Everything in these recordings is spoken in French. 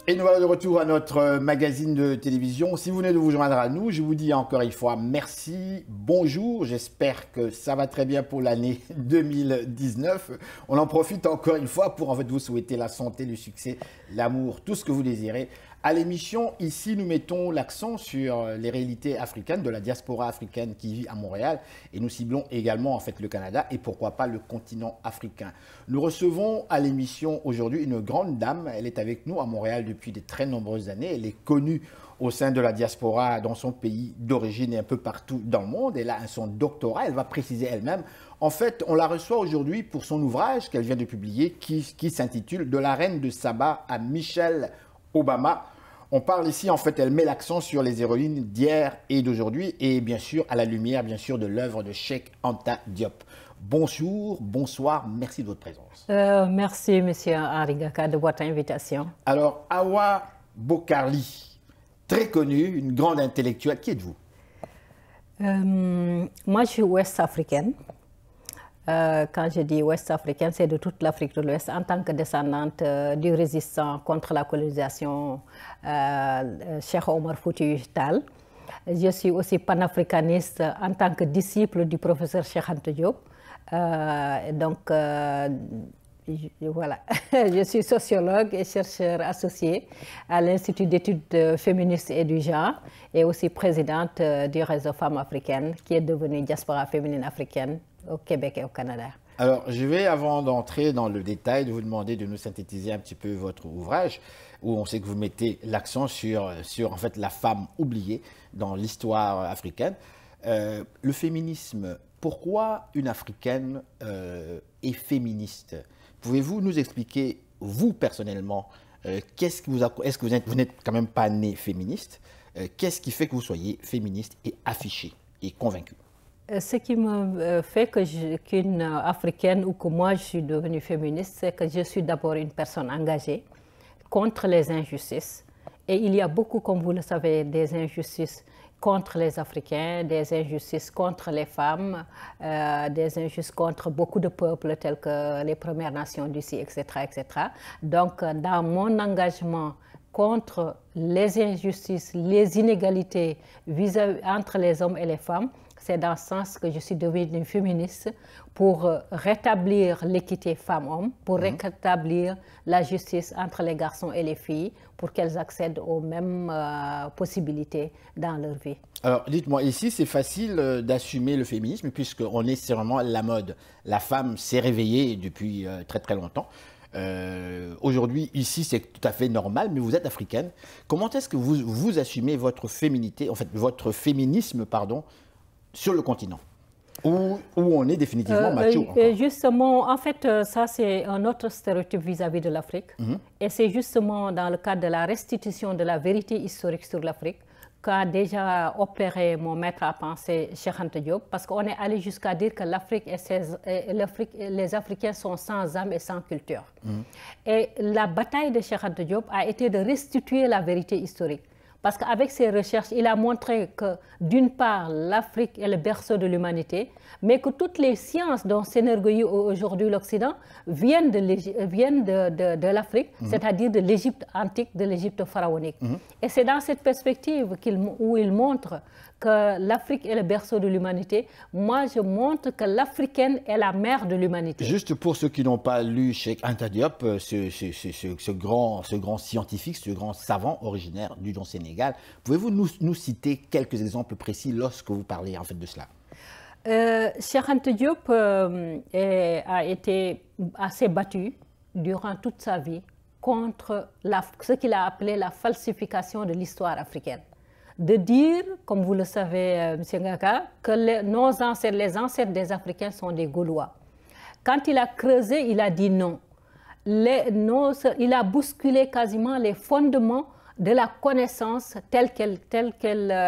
Et nous voilà de retour à notre magazine de télévision. Si vous venez de vous joindre à nous, je vous dis encore une fois merci, bonjour. J'espère que ça va très bien pour l'année 2019. On en profite encore une fois pour vous souhaiter la santé, le succès, l'amour, tout ce que vous désirez. À l'émission, ici, nous mettons l'accent sur les réalités africaines, de la diaspora africaine qui vit à Montréal. Et nous ciblons également le Canada et pourquoi pas le continent africain. Nous recevons à l'émission aujourd'hui une grande dame. Elle est avec nous à Montréal depuis de très nombreuses années. Elle est connue au sein de la diaspora dans son pays d'origine et un peu partout dans le monde. Elle a son doctorat, elle va préciser elle-même. En fait, on la reçoit aujourd'hui pour son ouvrage qu'elle vient de publier qui s'intitule « De la reine de Saba à Michelle Obama ». On parle ici, elle met l'accent sur les héroïnes d'hier et d'aujourd'hui et bien sûr à la lumière, de l'œuvre de Cheikh Anta Diop. Bonjour, bonsoir, merci de votre présence. Merci, M. Henri Gaka, de votre invitation. Alors, Awa Bokarli, très connue, une grande intellectuelle, qui êtes-vous? Moi, je suis ouest-africaine. Quand je dis ouest-africaine, c'est de toute l'Afrique de l'Ouest, en tant que descendante du résistant contre la colonisation, Cheikh Omar Foutiyou Tall. Je suis aussi panafricaniste en tant que disciple du professeur Cheikh Anta Diop. Voilà, je suis sociologue et chercheur associé à l'Institut d'études féministes et du genre et aussi présidente du réseau Femmes africaines qui est devenu Diaspora féminine africaine au Québec et au Canada. Alors, je vais, avant d'entrer dans le détail, de vous demander de nous synthétiser un petit peu votre ouvrage, où on sait que vous mettez l'accent sur la femme oubliée dans l'histoire africaine. Le féminisme, pourquoi une Africaine est féministe? Pouvez-vous nous expliquer, vous personnellement, est-ce que vous n'êtes quand même pas née féministe? Qu'est-ce qui fait que vous soyez féministe et affichée et convaincue? Ce qui me fait qu'une Africaine ou que moi je suis devenue féministe, c'est que je suis d'abord une personne engagée contre les injustices. Et il y a beaucoup, comme vous le savez, des injustices contre les Africains, des injustices contre les femmes, des injustices contre beaucoup de peuples tels que les Premières Nations d'ici, etc., etc. Donc, dans mon engagement contre les injustices, les inégalités entre les hommes et les femmes, c'est dans ce sens que je suis devenue féministe pour rétablir l'équité femmes-hommes, pour rétablir la justice entre les garçons et les filles, pour qu'elles accèdent aux mêmes possibilités dans leur vie. Alors, dites-moi, ici, c'est facile d'assumer le féminisme puisqu'on est vraiment la mode. La femme s'est réveillée depuis très très longtemps. Aujourd'hui, ici, c'est tout à fait normal, mais vous êtes africaine. Comment est-ce que vous assumez votre féminité, votre féminisme, pardon, sur le continent, où on est définitivement macho encore. Justement, en fait, ça c'est un autre stéréotype vis-à-vis de l'Afrique. Et c'est justement dans le cadre de la restitution de la vérité historique sur l'Afrique qu'a déjà opéré mon maître à penser, Cheikh Anta Diop, parce qu'on est allé jusqu'à dire que l'Afrique et les Africains sont sans âme et sans culture. Et la bataille de Cheikh Anta Diop a été de restituer la vérité historique. Parce qu'avec ses recherches, il a montré que, d'une part, l'Afrique est le berceau de l'humanité, mais que toutes les sciences dont s'énorgueillit aujourd'hui l'Occident viennent de l'Afrique, c'est-à-dire de l'Égypte antique, de l'Égypte pharaonique. Et c'est dans cette perspective où il montre que l'Afrique est le berceau de l'humanité. Moi, je montre que l'Africaine est la mère de l'humanité. Juste pour ceux qui n'ont pas lu Cheikh Anta Diop, ce grand scientifique, ce grand savant originaire du Sénégal, pouvez-vous nous citer quelques exemples précis lorsque vous parlez de cela? Cheikh Anta Diop a été assez battu durant toute sa vie contre ce qu'il a appelé la falsification de l'histoire africaine. De dire, comme vous le savez, M. Ngaka, que les ancêtres des Africains sont des Gaulois. Quand il a creusé, il a dit non. Il a bousculé quasiment les fondements de la connaissance telle qu'elle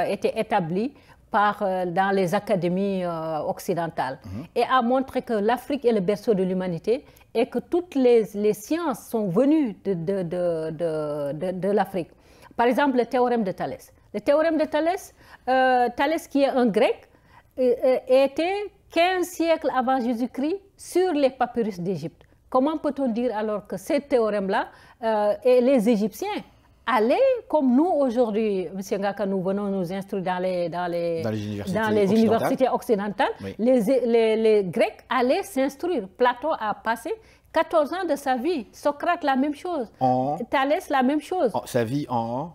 était établie dans les académies occidentales. Et a montré que l'Afrique est le berceau de l'humanité et que toutes les sciences sont venues de l'Afrique. Par exemple, le théorème de Thalès. Le théorème de Thalès, Thalès qui est un grec, était 15 siècles avant Jésus-Christ sur les papyrus d'Égypte. Comment peut-on dire alors que ce théorème-là, et les Égyptiens allaient, comme nous aujourd'hui, M. Ngaka, nous venons nous instruire dans les universités occidentales, oui. Les Grecs allaient s'instruire. Platon a passé 14 ans de sa vie. Socrate, la même chose. Thalès, la même chose. Sa vie en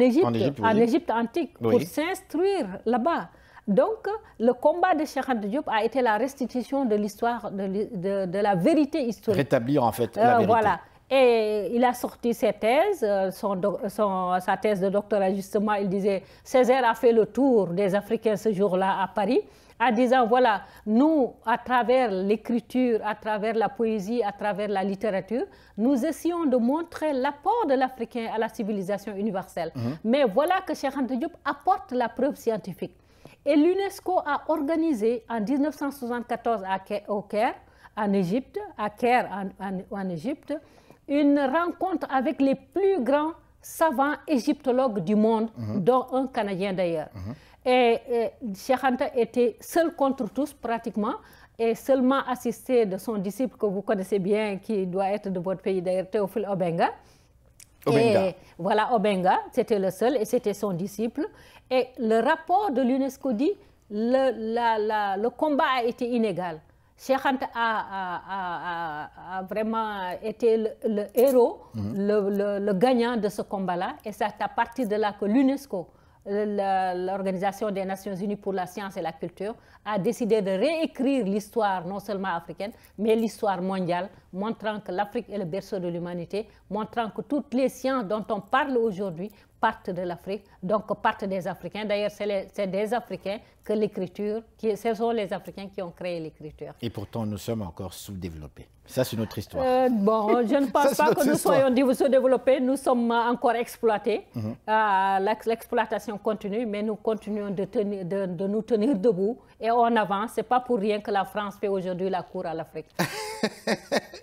Égypte, en Égypte antique, oui. Pour s'instruire là-bas. Donc, le combat de Cheikh Anta Diop a été la restitution de l'histoire, de la vérité historique. Rétablir en fait la vérité. Voilà. Et il a sorti ses thèses, sa thèse de doctorat justement, il disait « Césaire a fait le tour des Africains ce jour-là à Paris », en disant « Voilà, nous, à travers l'écriture, à travers la poésie, à travers la littérature, nous essayons de montrer l'apport de l'Africain à la civilisation universelle. Mais voilà que Cheikh Anta Diop apporte la preuve scientifique. » Et l'UNESCO a organisé en 1974 au Caire, en Égypte, à Caire en Égypte, une rencontre avec les plus grands savants égyptologues du monde, dont un Canadien d'ailleurs. Et Cheikh Anta était seul contre tous pratiquement, et seulement assisté de son disciple que vous connaissez bien, qui doit être de votre pays d'ailleurs, Théophile Obenga. Et voilà, Obenga, c'était le seul et c'était son disciple. Et le rapport de l'UNESCO dit le combat a été inégal. Cheikh Anta a vraiment été le héros, le gagnant de ce combat-là. Et c'est à partir de là que l'UNESCO, l'Organisation des Nations Unies pour la Science et la Culture, a décidé de réécrire l'histoire non seulement africaine, mais l'histoire mondiale, montrant que l'Afrique est le berceau de l'humanité, montrant que toutes les sciences dont on parle aujourd'hui partent de l'Afrique, donc partent des Africains. D'ailleurs, c'est des Africains que l'écriture, ce sont les Africains qui ont créé l'écriture. Et pourtant, nous sommes encore sous-développés. Ça, c'est notre histoire. Bon, je ne pense pas que nous soyons sous-développés. Nous sommes encore exploités. L'exploitation continue, mais nous continuons de nous tenir debout. Et on avance. Ce n'est pas pour rien que la France fait aujourd'hui la cour à l'Afrique.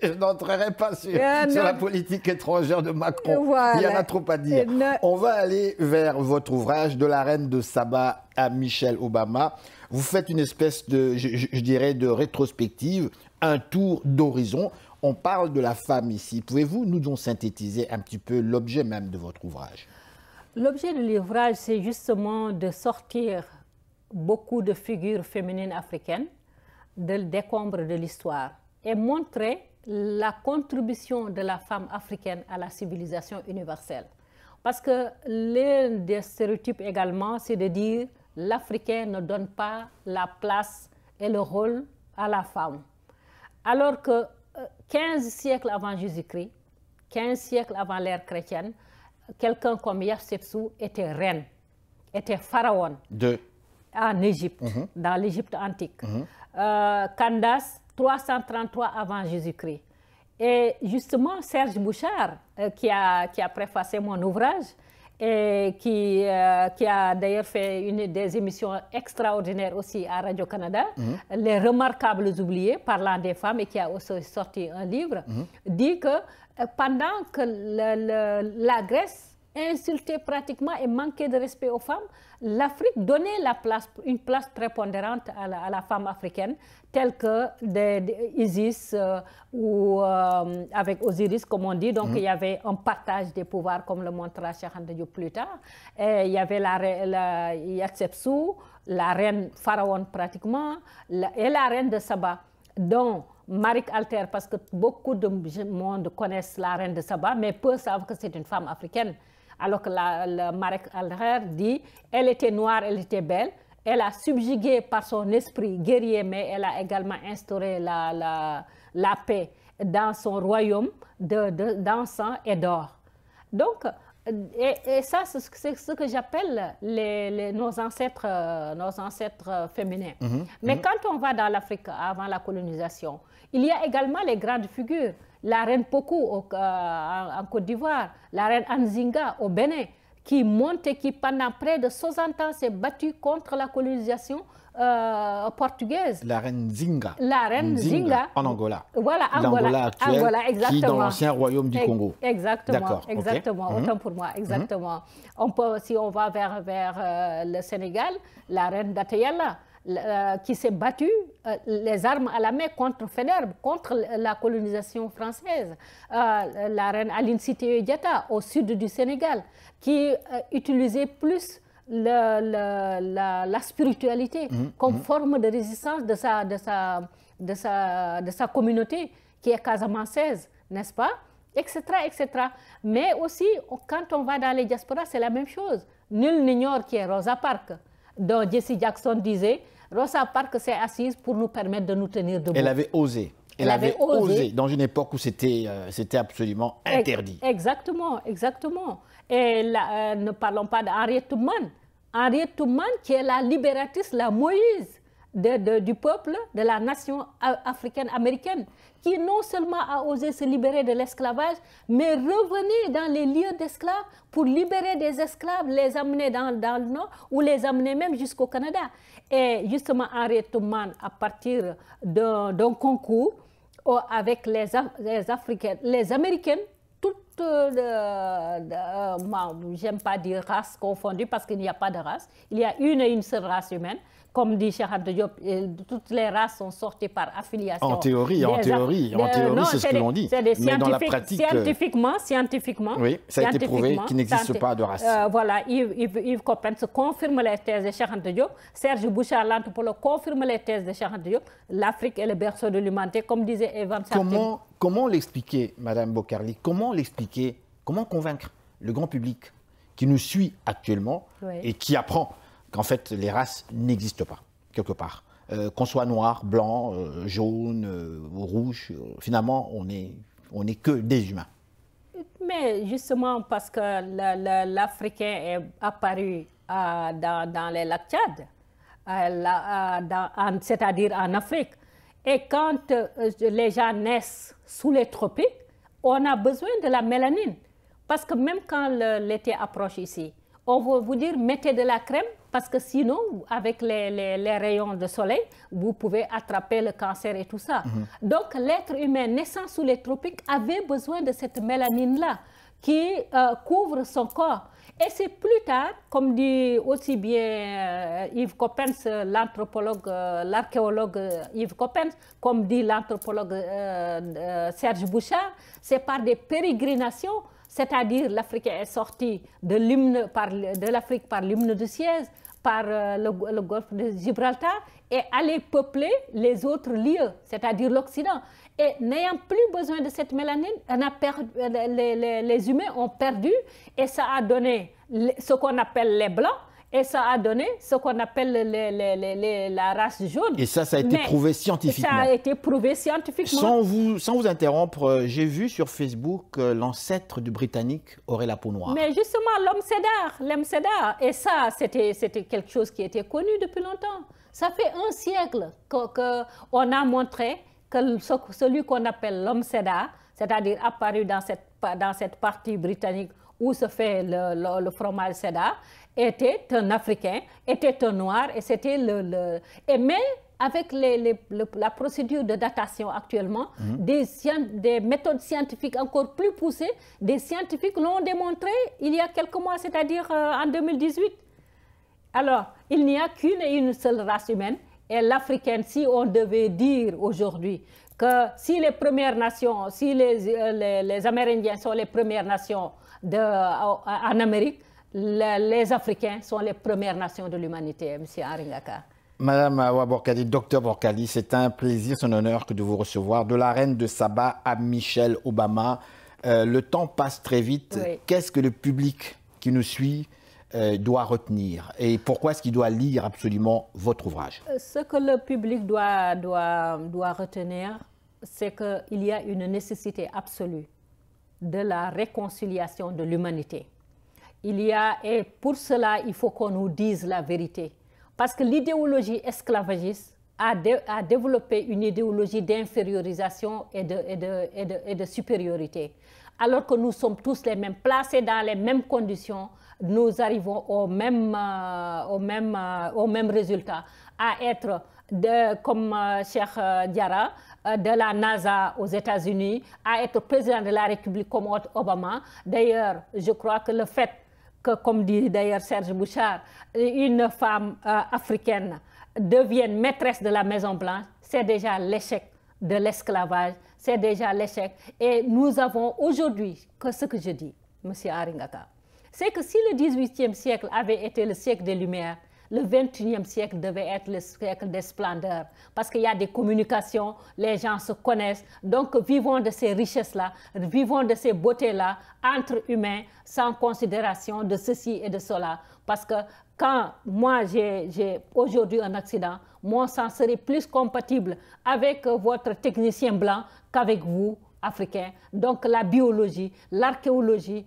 Je n'entrerai pas sur la politique étrangère de Macron. Voilà. Il y en a trop à dire. On va aller vers votre ouvrage « De la reine de Saba à Michelle Obama ». Vous faites une espèce de, je dirais, de rétrospective, un tour d'horizon. On parle de la femme ici. Pouvez-vous nous donc synthétiser un petit peu l'objet même de votre ouvrage? L'objet de l'ouvrage, c'est justement de sortir beaucoup de figures féminines africaines des décombres de l'histoire et montrer la contribution de la femme africaine à la civilisation universelle. Parce que l'un des stéréotypes également, c'est de dire l'Africain ne donne pas la place et le rôle à la femme. Alors que 15 siècles avant Jésus-Christ, 15 siècles avant l'ère chrétienne, quelqu'un comme Hatshepsut était reine, était pharaon en Égypte, dans l'Égypte antique. Candace, 333 avant Jésus-Christ. Et justement, Serge Bouchard, qui a préfacé mon ouvrage, et qui a d'ailleurs fait des émissions extraordinaires aussi à Radio-Canada, Les Remarquables Oubliés, parlant des femmes, et qui a aussi sorti un livre, dit que pendant que la Grèce insultait pratiquement et manquait de respect aux femmes, l'Afrique donnait une place prépondérante à la femme africaine, telle que Isis ou avec Osiris, comme on dit. Donc, il y avait un partage des pouvoirs, comme le montrera Cheikh Anta Diop plus tard. Et il y avait Hatshepsut, la reine pharaon pratiquement, et la reine de Saba, dont Marik Alter, parce que beaucoup de monde connaissent la reine de Saba, mais peu savent que c'est une femme africaine. Alors que Marik Alter dit, elle était noire, elle était belle, elle a subjugué par son esprit guerrier, mais elle a également instauré la paix dans son royaume d'encens et d'or. Donc, et ça, c'est ce que j'appelle nos ancêtres féminins. Mais quand on va dans l'Afrique avant la colonisation, il y a également les grandes figures. La reine Pokou en Côte d'Ivoire, la reine Nzinga au Bénin, qui monte et qui pendant près de 60 ans s'est battue contre la colonisation portugaise. La reine Nzinga. La reine Nzinga. En Angola. Voilà, Angola actuelle, Angola, exactement. Qui est dans l'ancien royaume du Congo. Exactement, exactement, autant pour moi, exactement. On peut, si on va vers le Sénégal, la reine d'Ateyala. qui s'est battu les armes à la main contre Faidherbe, contre la colonisation française. La reine Aline Sitoé Diatta au sud du Sénégal, qui utilisait plus la spiritualité comme forme de résistance de sa communauté qui est casamançaise, n'est-ce pas, etc., etc. Mais aussi, quand on va dans les diasporas, c'est la même chose. Nul n'ignore qui est Rosa Parks, dont Jesse Jackson disait « Rosa Parks s'est assise pour nous permettre de nous tenir debout ». Elle avait osé. Elle avait osé dans une époque où c'était absolument interdit. Exactement, exactement. Et ne parlons pas d'Henriette Tubman. Henriette Tubman qui est la libératrice, la Moïse du peuple, de la nation africaine-américaine, qui non seulement a osé se libérer de l'esclavage, mais revenir dans les lieux d'esclaves pour libérer des esclaves, les amener dans le Nord ou les amener même jusqu'au Canada. Et justement, Henriette Tubman, à partir d'un concours avec les Américaines, toutes, j'aime pas dire race confondue parce qu'il n'y a pas de race, il y a une et une seule race humaine. Comme dit Cheikh Anta Diop, toutes les races sont sorties par affiliation. En théorie, c'est ce que l'on dit. Mais dans la pratique, scientifiquement, oui, ça a été prouvé qu'il n'existe pas de race. Voilà, Yves Coppens confirme les thèses de Cheikh Anta Diop, Serge Bouchard, l'anthropologue, confirme les thèses de Cheikh Anta Diop. L'Afrique est le berceau de l'humanité, comme disait Evan Sartin. Comment l'expliquer, Madame Bokarli? Comment l'expliquer? Comment convaincre le grand public qui nous suit actuellement et qui apprend qu'en fait, les races n'existent pas, quelque part. Qu'on soit noir, blanc, jaune, rouge, finalement, on n'est que des humains. Mais justement, parce que l'Africain est apparu dans les lacs Tchad, c'est-à-dire en Afrique. Et quand les gens naissent sous les tropiques, on a besoin de la mélanine. Parce que même quand l'été approche ici, on va vous dire mettez de la crème parce que sinon, avec les rayons de soleil, vous pouvez attraper le cancer et tout ça. Donc, l'être humain naissant sous les tropiques avait besoin de cette mélanine-là qui couvre son corps. Et c'est plus tard, comme dit aussi bien Yves Coppens, l'anthropologue, l'archéologue Yves Coppens, comme dit l'anthropologue Serge Bouchard, c'est par des pérégrinations. C'est-à-dire l'Africain est sorti de l'Afrique par l'hymne de Suez, par le golfe de Gibraltar, et allé peupler les autres lieux, c'est-à-dire l'Occident. Et n'ayant plus besoin de cette mélanine, les humains ont perdu, et ça a donné ce qu'on appelle les Blancs, et ça a donné ce qu'on appelle la race jaune. Et ça a été prouvé scientifiquement. Ça a été prouvé scientifiquement. Sans vous interrompre, j'ai vu sur Facebook que l'ancêtre du Britannique aurait la peau noire. Mais justement, l'homme cédar. Et ça, c'était quelque chose qui était connu depuis longtemps. Ça fait un siècle qu'on a montré que celui qu'on appelle l'homme cédar, c'est-à-dire apparu dans cette partie britannique où se fait le fromage cédar, était un Africain, était un Noir, et c'était mais avec la procédure de datation actuellement, des méthodes scientifiques encore plus poussées, des scientifiques l'ont démontré il y a quelques mois, c'est-à-dire en 2018. Alors, il n'y a qu'une et une seule race humaine, et l'Africaine, si on devait dire aujourd'hui que si les Premières Nations, si les Amérindiens sont les Premières Nations en Amérique, les Africains sont les Premières Nations de l'humanité, M. Henri Ngaka. Madame Awa Bokarli, docteur Bokarli, c'est un plaisir, c'est un honneur que de vous recevoir. De la reine de Saba à Michelle Obama, le temps passe très vite. Oui. Qu'est-ce que le public qui nous suit doit retenir? Et pourquoi est-ce qu'il doit lire absolument votre ouvrage? Ce que le public doit retenir, c'est qu'il y a une nécessité absolue de la réconciliation de l'humanité. Et pour cela, il faut qu'on nous dise la vérité. Parce que l'idéologie esclavagiste a développé une idéologie d'infériorisation et de supériorité. Alors que nous sommes tous les mêmes, placés dans les mêmes conditions, nous arrivons au même résultat, à être comme Cheikh Diarra, de la NASA aux États-Unis, à être président de la République comme Obama. D'ailleurs, je crois que le fait que, comme dit d'ailleurs Serge Bouchard, une femme africaine deviennent maîtresses de la Maison Blanche, c'est déjà l'échec de l'esclavage, c'est déjà l'échec. Et nous avons aujourd'hui, que ce que je dis, M. Haringata, c'est que si le XVIIIe siècle avait été le siècle des Lumières, le XXIe siècle devait être le siècle des splendeurs. Parce qu'il y a des communications, les gens se connaissent. Donc, vivons de ces richesses-là, vivons de ces beautés-là, entre humains, sans considération de ceci et de cela. Parce que quand moi, j'ai aujourd'hui un accident, mon sang serait plus compatible avec votre technicien blanc qu'avec vous, africains. Donc la biologie, l'archéologie,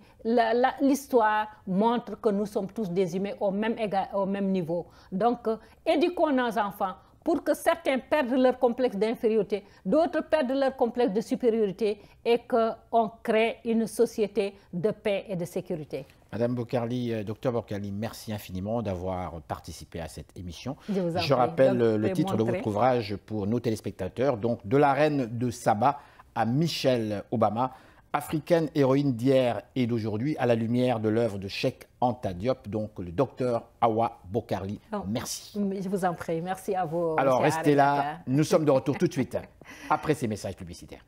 l'histoire montrent que nous sommes tous des humains au même niveau. Donc éduquons nos enfants pour que certains perdent leur complexe d'infériorité, d'autres perdent leur complexe de supériorité et qu'on crée une société de paix et de sécurité. Madame Bokarli, docteur Bokarli, merci infiniment d'avoir participé à cette émission. Je rappelle le titre de votre ouvrage pour nos téléspectateurs, donc De la reine de Saba à Michelle Obama, africaine héroïne d'hier et d'aujourd'hui à la lumière de l'œuvre de Cheikh Anta Diop, donc le docteur Awa Bokarli. Merci. Je vous en prie, merci à vous. Alors restez là, nous sommes de retour tout de suite après ces messages publicitaires.